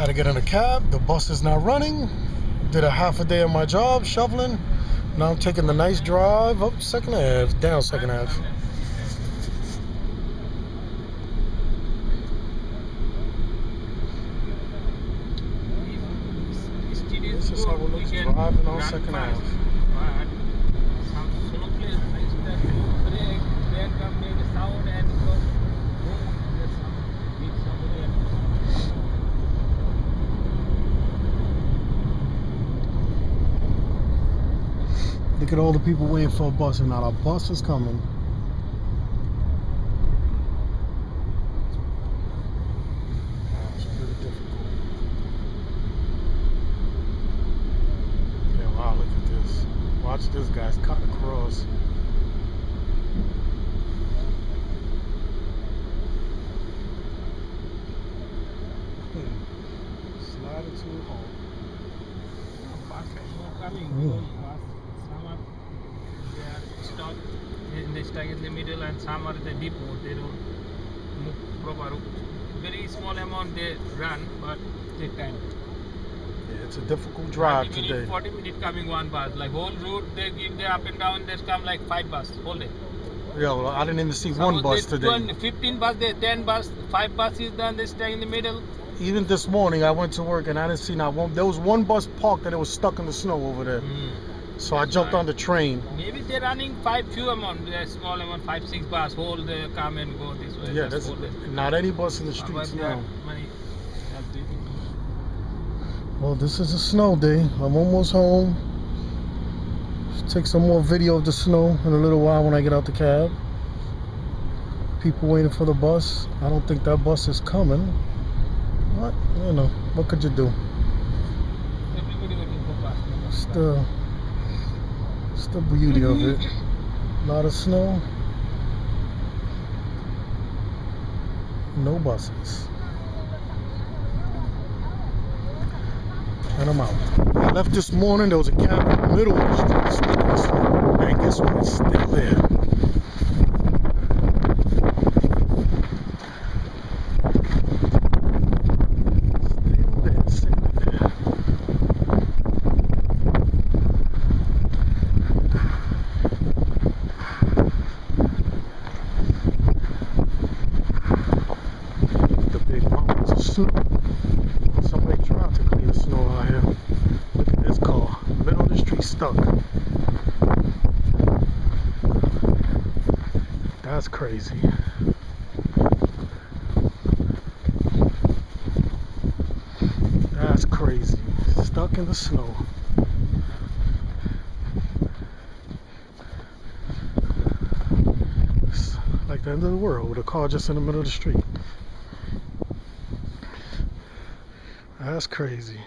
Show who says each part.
Speaker 1: Gotta get in a cab. The bus is not running. Did a half a day of my job shoveling. Now I'm taking the nice drive up 2nd Ave, down 2nd Ave. This is how it looks driving on 2nd Ave. Look at all the people waiting for a bus, and now a bus is coming. It's pretty difficult. Yeah, wow, look at this. Watch this, guys. Cut across. Slide into a hole.
Speaker 2: They stuck in the middle, and some are the depot. They don't move proper. Very small amount they run, but they can.
Speaker 1: Yeah, it's a difficult drive today.
Speaker 2: 40 minutes coming one bus. Like whole route they give the up and down. They come like 5 bus whole day.
Speaker 1: Yeah, well, I didn't even see one bus today.
Speaker 2: 15 bus, 10 bus, 5 buses done. They stay in the middle.
Speaker 1: Even this morning, I went to work and I didn't see not one. There was one bus parked and it was stuck in the snow over there. So I jumped on the train.
Speaker 2: Maybe they're running few amount, small amount, 5-6 bus. Whole they come and go this way.
Speaker 1: Yeah, that's not any bus in the streets now. Well, this is a snow day. I'm almost home. Take some more video of the snow in a little while when I get out the cab. People waiting for the bus. I don't think that bus is coming. What? You know, what could you do? It's the beauty of it. A lot of snow. No buses. And I'm out. I left this morning, there was a cab in the middle of the street. And guess what? It's still there. The big mountains of snow. Somebody tried to clean the snow out here. Look at this car. Middle of the street stuck. That's crazy. That's crazy. Stuck in the snow. It's like the end of the world with a car just in the middle of the street. That's crazy.